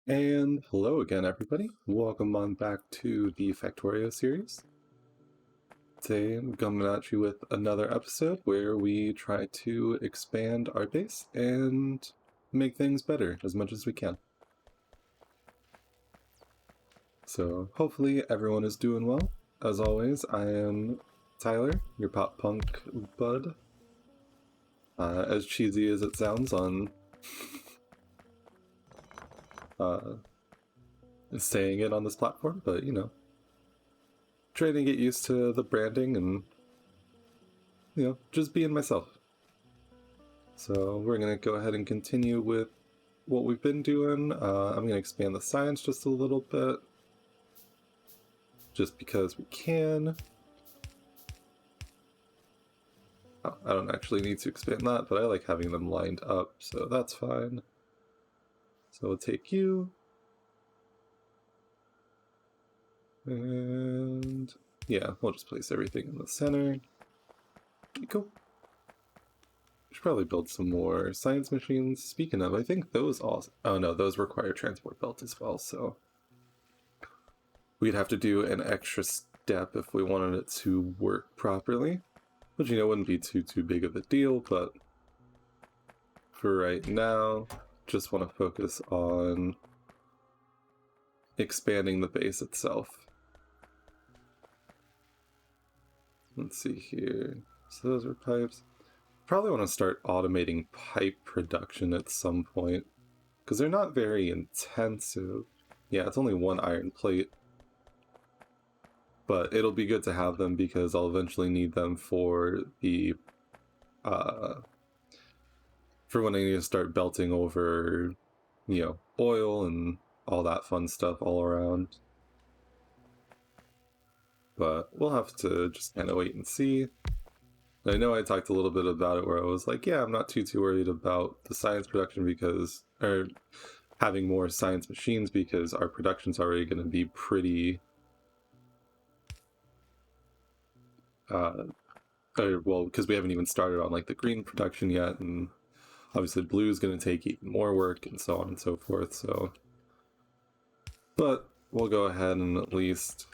And hello again, everybody. Welcome on back to the Factorio series. Today I'm coming at you with another episode where we try to expand our base and make things better as much as we can. So hopefully everyone is doing well. As always, I am Tyler, your pop punk bud. As cheesy as it sounds on saying it on this platform, but you know, trying to get used to the branding and just being myself. So we're going to go ahead and continue with what we've been doing. I'm going to expand the science just a little bit, just because we can. Oh, I don't actually need to expand that, but I like having them lined up, so that's fine. So we'll take you. And yeah, we'll just place everything in the center. Cool. We should probably build some more science machines. Speaking of, I think those also... Oh no, those require transport belt as well, so... We'd have to do an extra step if we wanted it to work properly. Which, wouldn't be too big of a deal, but... For right now, just want to focus on... expanding the base itself. Let's see here. So those are pipes. Probably want to start automating pipe production at some point, because they're not very intensive. Yeah, it's only one iron plate, but it'll be good to have them because I'll eventually need them for the for when I need to start belting over, oil and all that fun stuff all around. But we'll have to just kind of wait and see. I know I talked a little bit about it where I was like, yeah, I'm not too worried about the science production because, or having more science machines because our production's already going to be pretty, well, because we haven't even started on like the green production yet, and obviously blue is going to take even more work and so on and so forth, so. But we'll go ahead and at least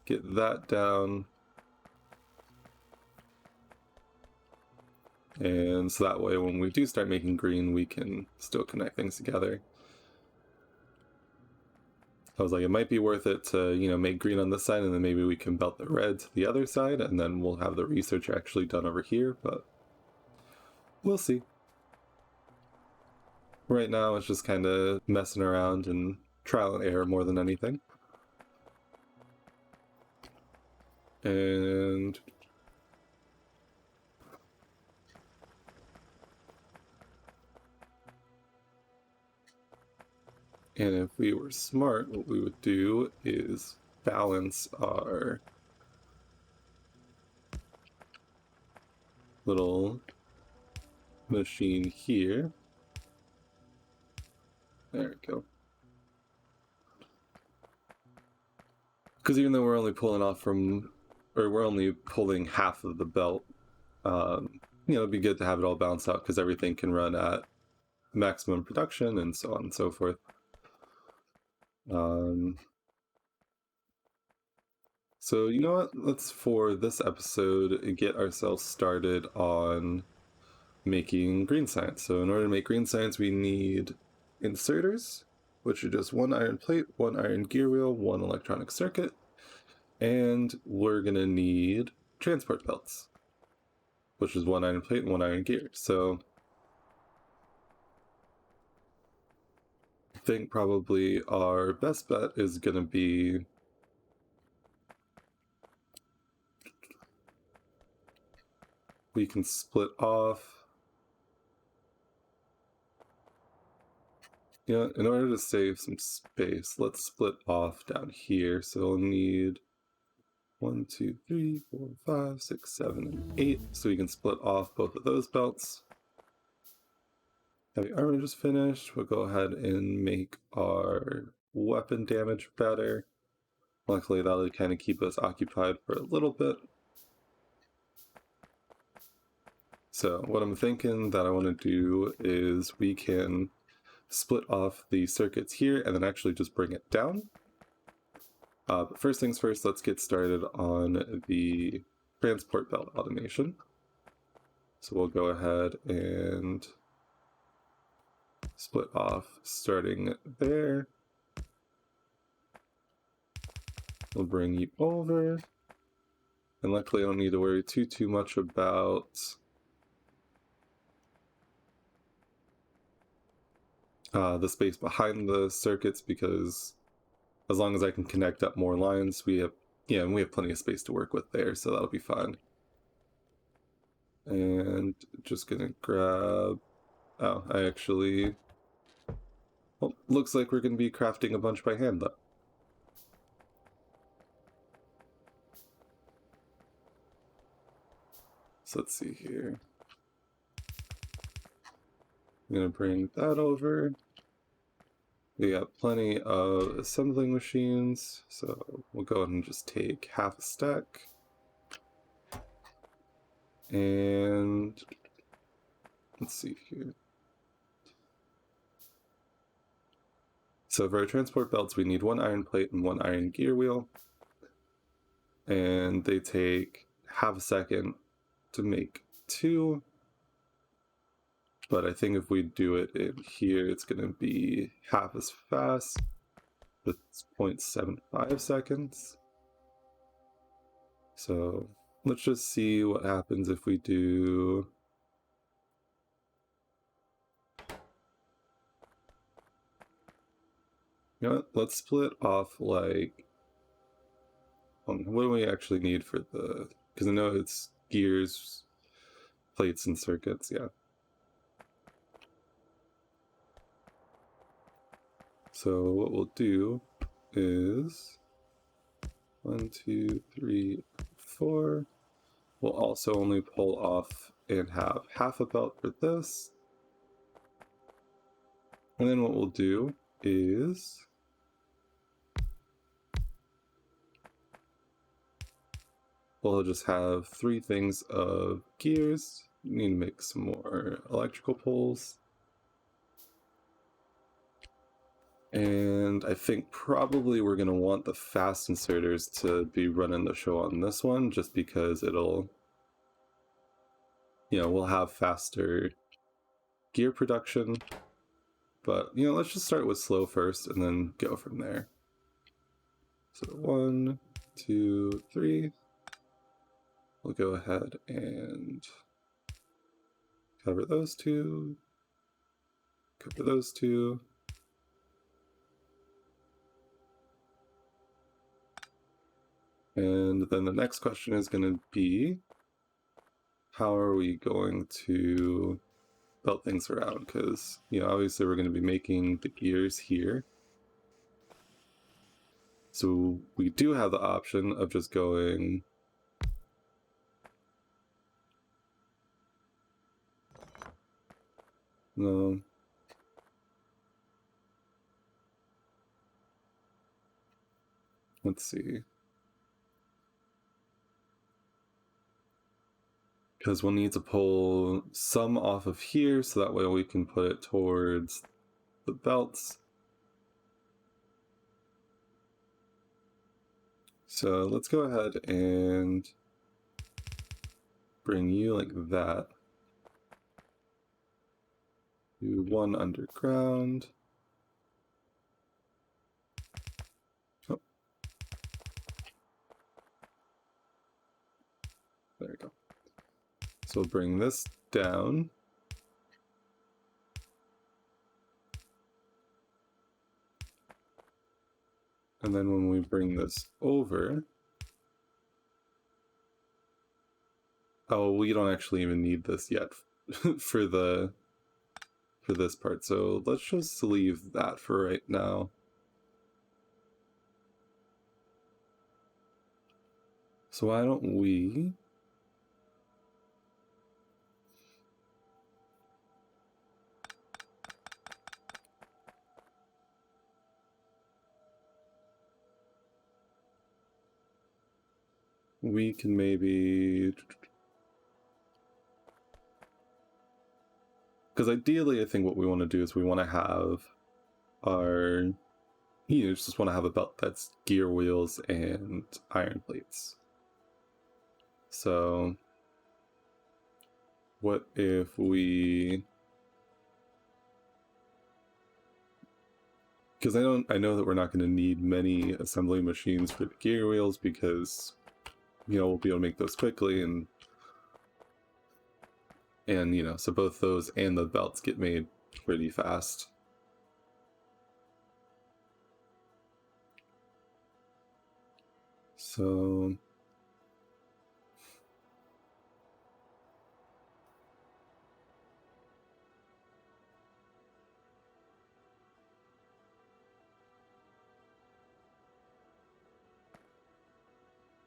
get that down. And so that way when we do start making green, we can still connect things together. I was like, it might be worth it to, make green on this side and then maybe we can belt the red to the other side and then we'll have the research actually done over here, but we'll see. Right now it's just kind of messing around and trial and error more than anything. And if we were smart, what we would do is balance our little machine here. There we go. Because even though we're only pulling off from, or we're only pulling half of the belt, it'd be good to have it all balanced out because everything can run at maximum production and so on and so forth. So you know what? Let's, for this episode, get ourselves started on making green science. So in order to make green science, we need inserters, which are just one iron plate, one iron gear wheel, one electronic circuit, and we're gonna need transport belts, which is one iron plate and one iron gear. So I think probably our best bet is gonna be we can split off. Yeah, in order to save some space, let's split off down here. So we'll need 1, 2, 3, 4, 5, 6, 7, and 8. So we can split off both of those belts. Heavy armor just finished. We'll go ahead and make our weapon damage better. Luckily, that'll kind of keep us occupied for a little bit. So what I'm thinking that I want to do is we can split off the circuits here and then actually just bring it down. But first things first, let's get started on the transport belt automation. So we'll go ahead and split off starting there. We'll bring you over. And luckily I don't need to worry too much about the space behind the circuits, because as long as I can connect up more lines, we have plenty of space to work with there, so that'll be fine. And just gonna grab, oh, I actually, well, looks like we're gonna be crafting a bunch by hand though. So let's see here. I'm gonna bring that over. We got plenty of assembling machines, so we'll go ahead and just take half a stack. And let's see here. So for our transport belts, we need 1 iron plate and 1 iron gear wheel. And they take half a second to make 2. But I think if we do it in here, it's going to be half as fast. That's 0.75 seconds. So let's just see what happens if we do... You know what? Let's split off, like... what do we actually need for the... Because I know it's gears, plates, and circuits, yeah. So what we'll do is 1, 2, 3, 4. We'll also only pull off and have half a belt for this. And then what we'll do is we'll just have 3 things of gears. We need to make some more electrical poles. And I think probably we're going to want the fast inserters to be running the show on this one, just because it'll, we'll have faster gear production. But, let's just start with slow first and then go from there. So 1, 2, 3. We'll go ahead and cover those 2. Cover those 2. And then the next question is going to be, how are we going to belt things around? Because, obviously we're going to be making the gears here. So we do have the option of just going... No. Let's see. Because we'll need to pull some off of here, so that way we can put it towards the belts. So let's go ahead and bring you like that. Do 1 underground. Oh. There we go. So we'll bring this down. And then when we bring this over... Oh, we don't actually even need this yet for this part. So let's just leave that for right now. So why don't we... We can maybe Because ideally, I think what we want to do is we want to have our, just want to have a belt that's gear wheels and iron plates. So what if we, because I know that we're not going to need many assembly machines for the gear wheels because, we'll be able to make those quickly, and so both those and the belts get made pretty fast. So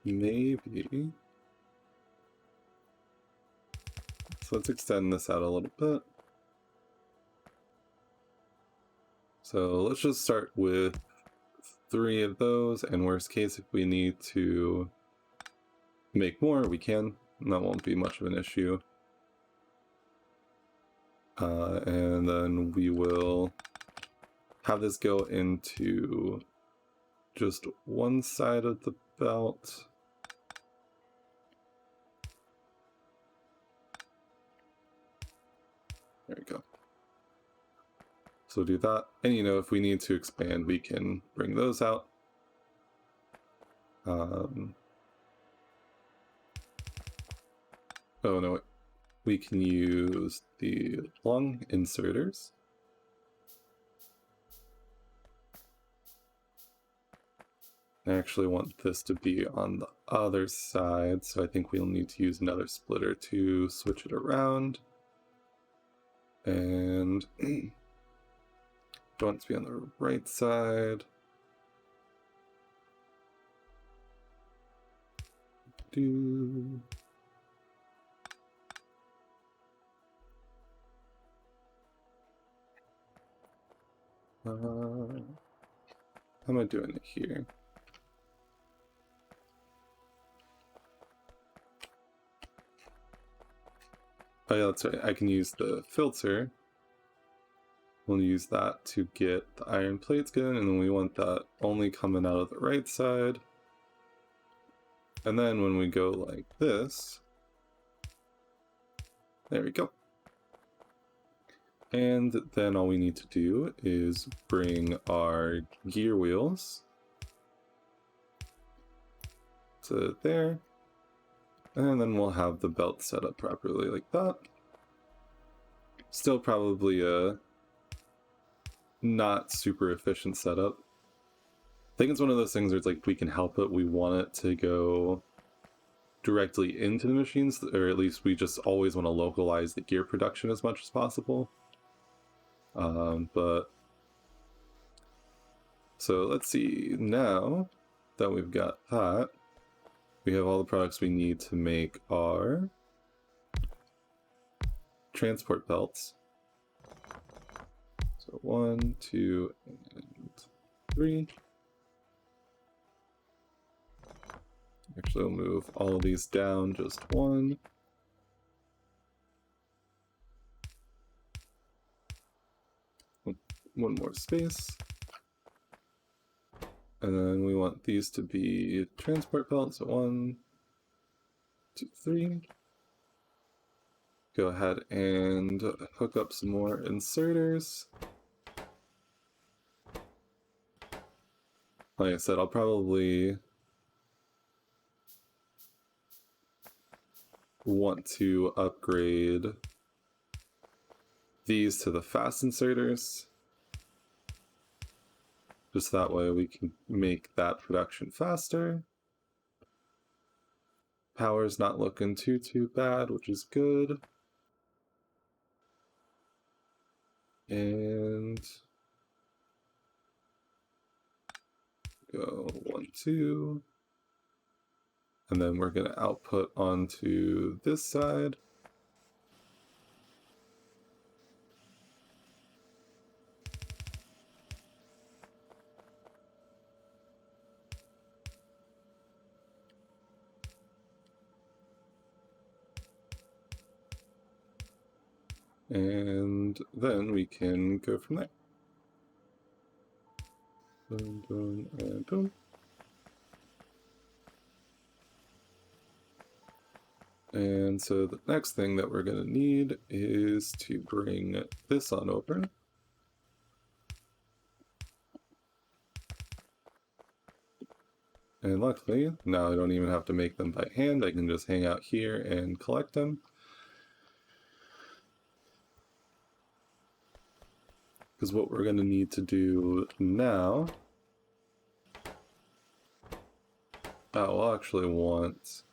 maybe, so let's extend this out a little bit. So let's just start with 3 of those, and worst case, if we need to make more, we can. And that won't be much of an issue. And then we will have this go into just one side of the belt. There we go. So do that, and if we need to expand, we can bring those out. Oh no, we can use the lung inserters. I actually want this to be on the other side, so I think we'll need to use another splitter to switch it around. And I want it to be on the right side. How am I doing it here? Oh yeah, that's right. I can use the filter. We'll use that to get the iron plates in, and then we want that only coming out of the right side. And then when we go like this, there we go. And then all we need to do is bring our gear wheels to there. And then we'll have the belt set up properly like that. Still probably a not super efficient setup. I think it's one of those things where it's like we can help it, we want it to go directly into the machines, or at least we just always want to localize the gear production as much as possible. But so let's see, now that we've got that, we have all the products we need to make our transport belts. So 1, 2, and 3. Actually, we'll move all of these down just 1. One more space. And then we want these to be transport belts. So 1, 2, 3. Go ahead and hook up some more inserters. Like I said, I'll probably want to upgrade these to the fast inserters. Just that way we can make that production faster. Power's not looking too bad, which is good. And go 1, 2. And then we're going to output onto this side. And then we can go from there. Boom, boom, and boom. And so the next thing that we're going to need is to bring this on over. And luckily, now I don't even have to make them by hand. I can just hang out here and collect them. Because what we're going to need to do now... we'll actually want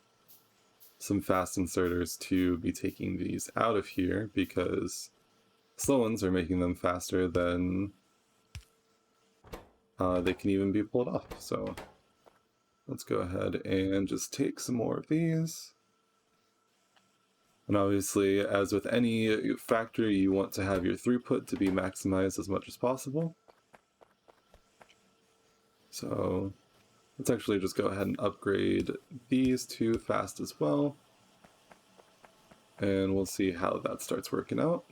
some fast inserters to be taking these out of here, because slow ones are making them faster than they can even be pulled off. So let's go ahead and just take some more of these. And obviously, as with any factory, you want to have your throughput to be maximized as much as possible. So let's actually just go ahead and upgrade these to fast as well. And we'll see how that starts working out.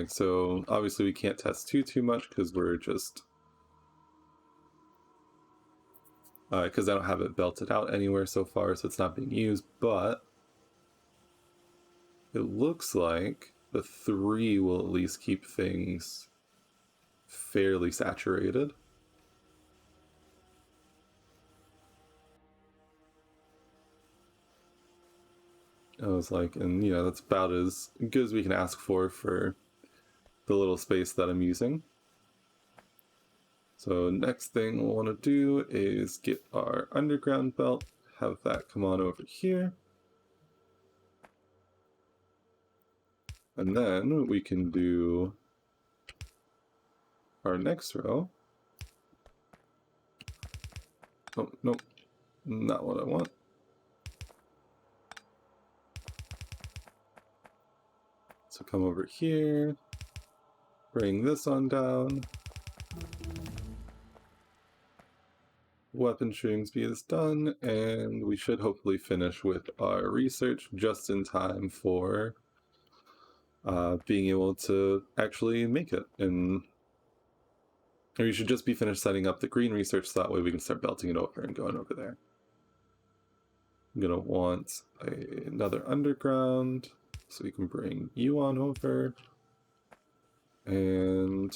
So obviously we can't test too much because we're just... because I don't have it belted out anywhere so far, so it's not being used, but it looks like the 3 will at least keep things fairly saturated. I was like, and that's about as good as we can ask for the little space that I'm using. So next thing we'll want to do is get our underground belt, have that come on over here. And then we can do our next row. Oh, nope, not what I want. So come over here, bring this on down. Weapon shooting speed is done, and we should hopefully finish with our research just in time for being able to actually make it. And or you should just be finished setting up the green research, so that way we can start belting it over and going over there. I'm gonna want another underground, so we can bring you on over. And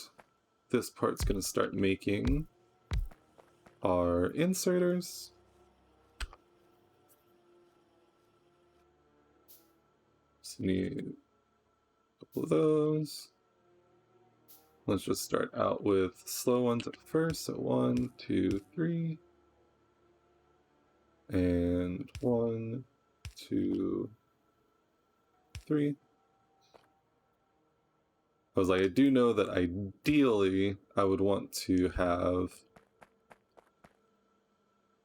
this part's gonna start making our inserters. So need a couple of those. Let's just start out with slow ones at first. So 1, 2, 3. And 1, 2, 3. I was like, I do know that ideally I would want to have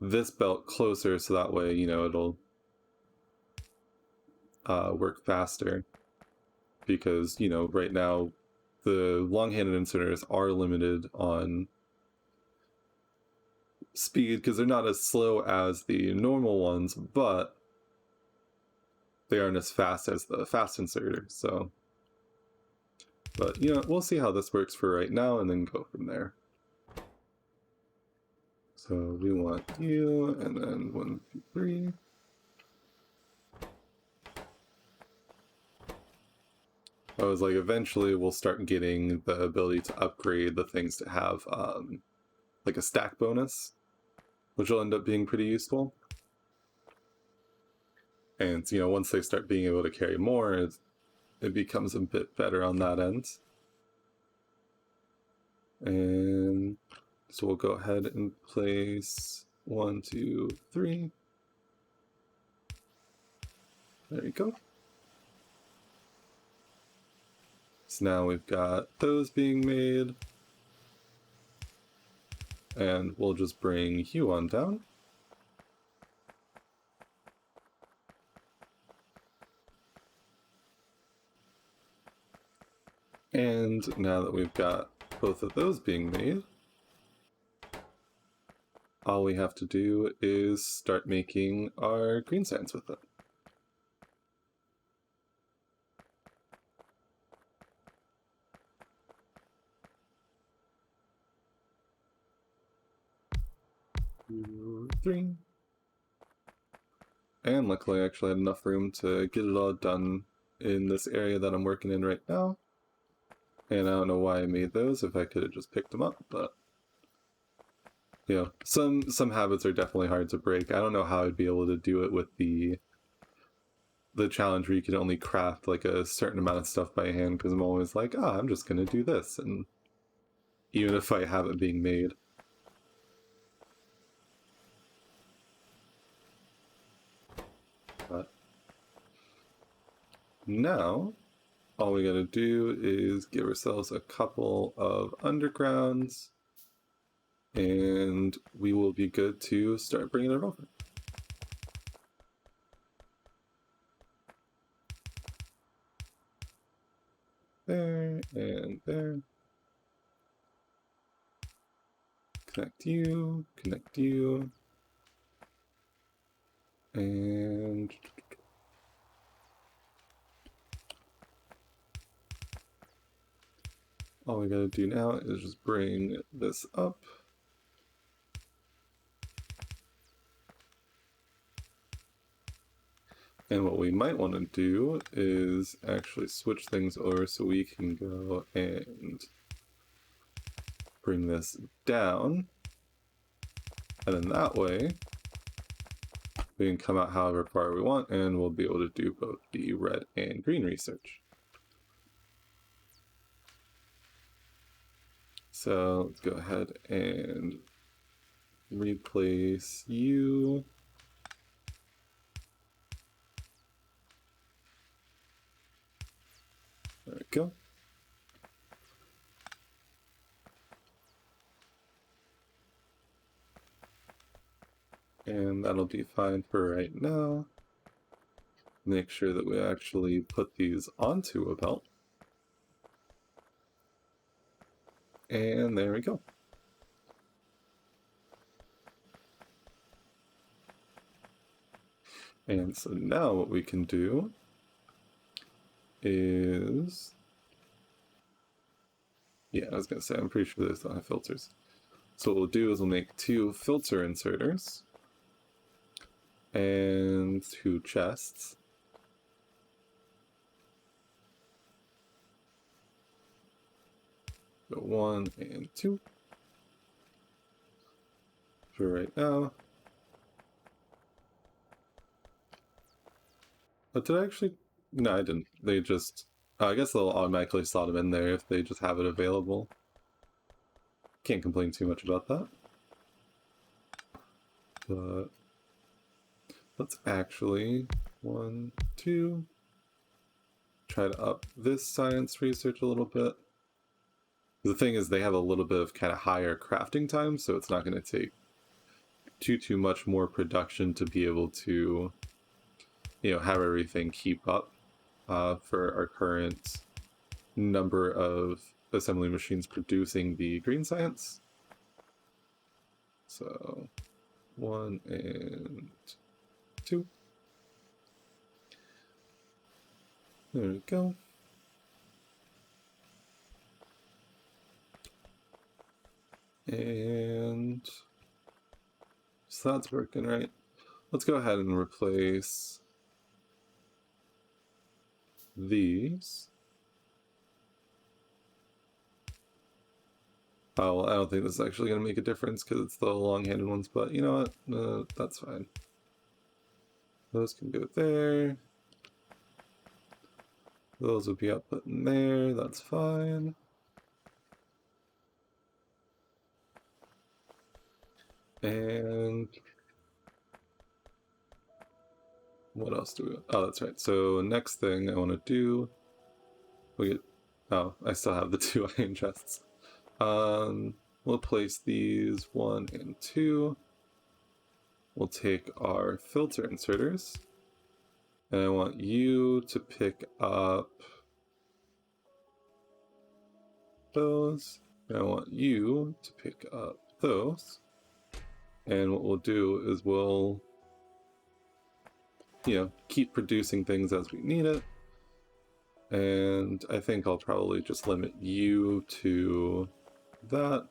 this belt closer, so that way, it'll work faster. Because, right now the long-handed inserters are limited on speed because they're not as slow as the normal ones, but they aren't as fast as the fast inserter. So, but we'll see how this works for right now and then go from there. So we want you, and then 1, 2, 3. I was like, eventually we'll start getting the ability to upgrade the things to have like a stack bonus, which will end up being pretty useful. And once they start being able to carry more, it becomes a bit better on that end. And so we'll go ahead and place 1, 2, 3. There you go. So now we've got those being made. And we'll just bring Hugh on down. And now that we've got both of those being made, all we have to do is start making our green science with it. Two, three. And luckily I actually had enough room to get it all done in this area that I'm working in right now. And I don't know why I made those, if I could have just picked them up, but you know, some habits are definitely hard to break. I don't know how I'd be able to do it with the challenge where you can only craft like a certain amount of stuff by hand, because I'm always like, I'm just gonna do this, and even if I have it being made. But now all we gotta do is give ourselves a couple of undergrounds and we will be good to start bringing it over. There and there. Connect you, and all we gotta do now is just bring this up. And what we might want to do is actually switch things over so we can go and bring this down. And then that way, we can come out however far we want and we'll be able to do both the red and green research. So let's go ahead and replace you. There we go. And that'll be fine for right now. Make sure that we actually put these onto a belt. And there we go. And so now what we can do is... Yeah, I was going to say, I'm pretty sure there's not filters. So what we'll do is we'll make 2 filter inserters and 2 chests. So 1 and 2 for right now. But did I actually? No, I didn't. They just... I guess they'll automatically slot them in there if they just have it available. Can't complain too much about that. But let's actually 1, 2 try to up this science research a little bit. The thing is, they have a little bit of kind of higher crafting time, so it's not going to take too much more production to be able to, you know, have everything keep up for our current number of assembly machines producing the green science. So 1 and 2. There we go. And so that's working, right? Let's go ahead and replace these. Oh, well, I don't think this is actually going to make a difference because it's the long-handed ones, but you know what? That's fine. Those can go there. Those would be up in there, that's fine. And what else do we... Oh, that's right. So next thing I want to do... We get... Oh, I still have the 2 iron chests. We'll place these 1 and 2. We'll take our filter inserters. And I want you to pick up those. And I want you to pick up those. And what we'll do is we'll, keep producing things as we need it. And I think I'll probably just limit you to that.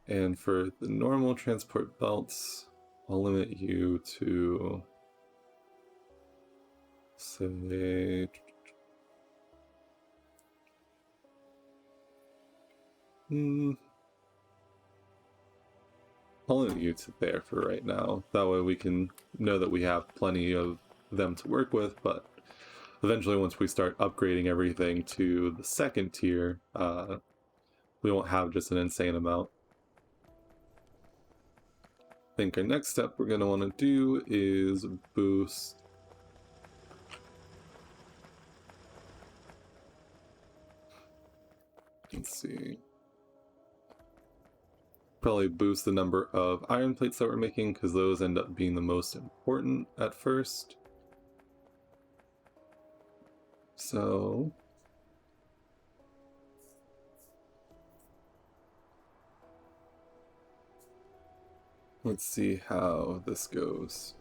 And for the normal transport belts, I'll limit you to, say, I'll limit you to there for right now. That way we can know that we have plenty of them to work with, but eventually once we start upgrading everything to the second tier, we won't have just an insane amount. I think our next step we're going to want to do is boost. Let's see. Probably boost the number of iron plates that we're making, because those end up being the most important at first. So let's see how this goes.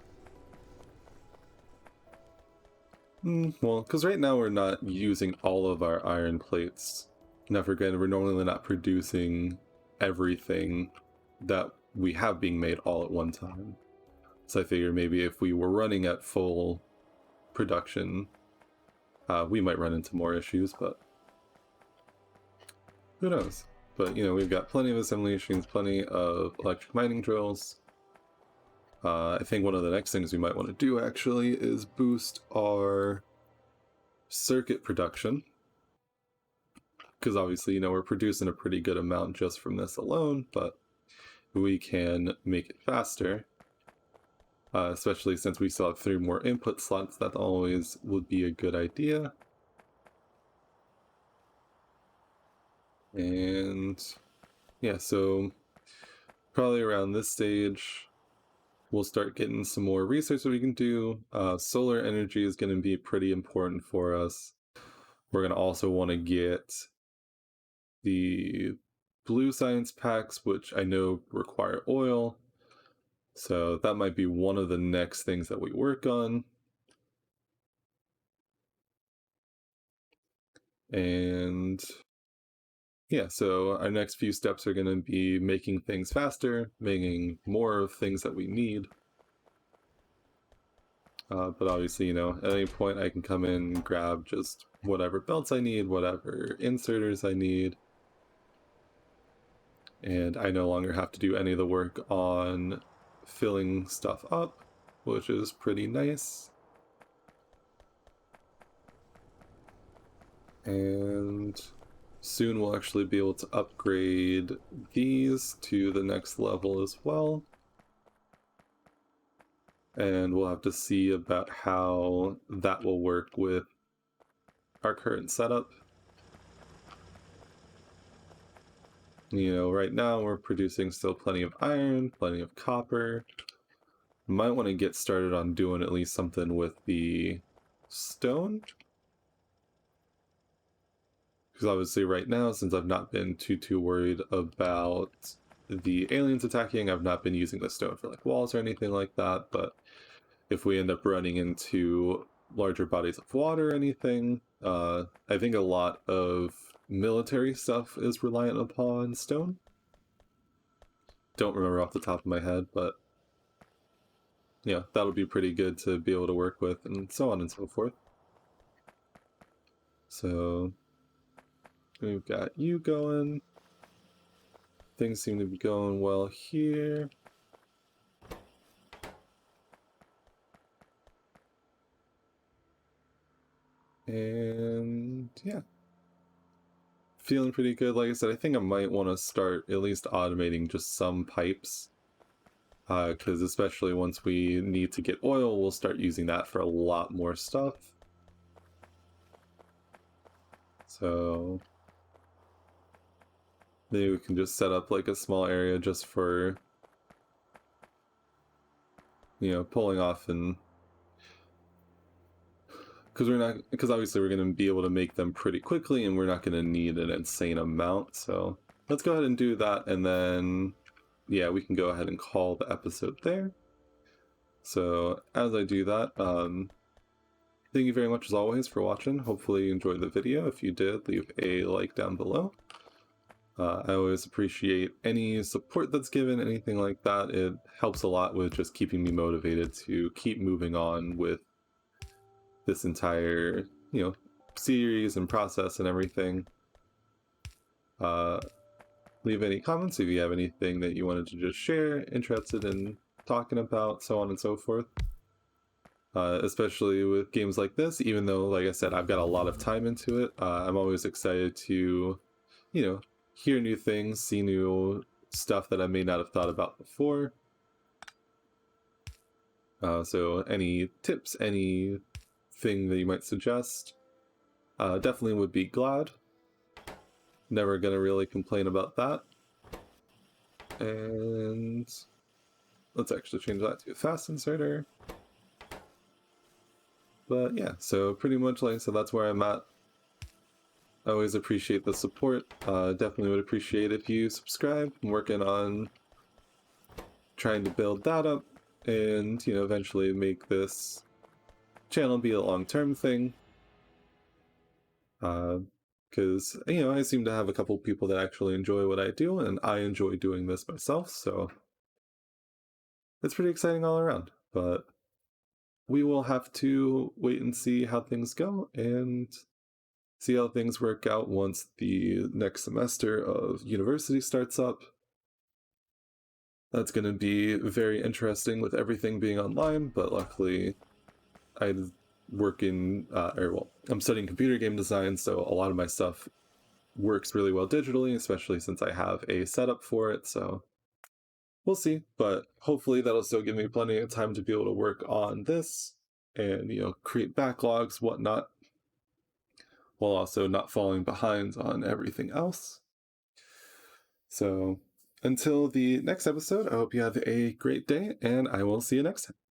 Well, because right now we're not using all of our iron plates. Now, forget, we're normally not producing everything that we have being made all at one time. So I figure maybe if we were running at full production, we might run into more issues, but who knows? But, we've got plenty of assembly machines, plenty of electric mining drills. I think one of the next things we might want to do, actually, is boost our circuit production. Because obviously, we're producing a pretty good amount just from this alone, but we can make it faster. Especially since we still have 3 more input slots, that always would be a good idea. And yeah, so probably around this stage, we'll start getting some more research that we can do. Solar energy is going to be pretty important for us. We're going to also want to get the blue science packs, which I know require oil. So that might be one of the next things that we work on. And yeah, so our next few steps are going to be making things faster, making more of things that we need. But obviously, at any point I can come in and grab just whatever belts I need, whatever inserters I need. And I no longer have to do any of the work on filling stuff up, which is pretty nice. And soon we'll actually be able to upgrade these to the next level as well. And we'll have to see about how that will work with our current setup. Right now we're producing still plenty of iron, plenty of copper. Might want to get started on doing at least something with the stone. Because obviously right now, since I've not been too worried about the aliens attacking, I've not been using the stone for like walls or anything like that, but if we end up running into larger bodies of water or anything, I think a lot of military stuff is reliant upon stone. Don't remember off the top of my head, but yeah, that'll be pretty good to be able to work with, and so on and so forth. So we've got you going. Things seem to be going well here. And yeah, feeling pretty good. Like I said, I think I might want to start at least automating just some pipes, because especially once we need to get oil, we'll start using that for a lot more stuff. So maybe we can just set up like a small area just for pulling off, and because obviously we're going to be able to make them pretty quickly and we're not going to need an insane amount. So let's go ahead and do that, and then yeah, we can go ahead and call the episode there. So as I do that, thank you very much as always for watching. Hopefully you enjoyed the video. If you did, leave a like down below. I always appreciate any support that's given, anything like that. It helps a lot with just keeping me motivated to keep moving on with this entire, series and process and everything. Leave any comments if you have anything that you wanted to just share, interested in talking about, so on and so forth. Especially with games like this, even though, like I said, I've got a lot of time into it, I'm always excited to, hear new things, see new stuff that I may not have thought about before. So any tips, anything that you might suggest, definitely would be glad. Never gonna really complain about that. And let's actually change that to a fast inserter. But yeah, so pretty much like I said, that's where I'm at. I always appreciate the support. Definitely would appreciate if you subscribe. I'm working on trying to build that up and, eventually make this channel be a long-term thing. Because, I seem to have a couple people that actually enjoy what I do, and I enjoy doing this myself, so it's pretty exciting all around. But we will have to wait and see how things go, and see how things work out once the next semester of university starts up. That's going to be very interesting with everything being online, but luckily I work in, I'm studying computer game design, so a lot of my stuff works really well digitally, especially since I have a setup for it, so we'll see. But hopefully that'll still give me plenty of time to be able to work on this and, create backlogs, whatnot, while also not falling behind on everything else. So until the next episode, I hope you have a great day, and I will see you next time.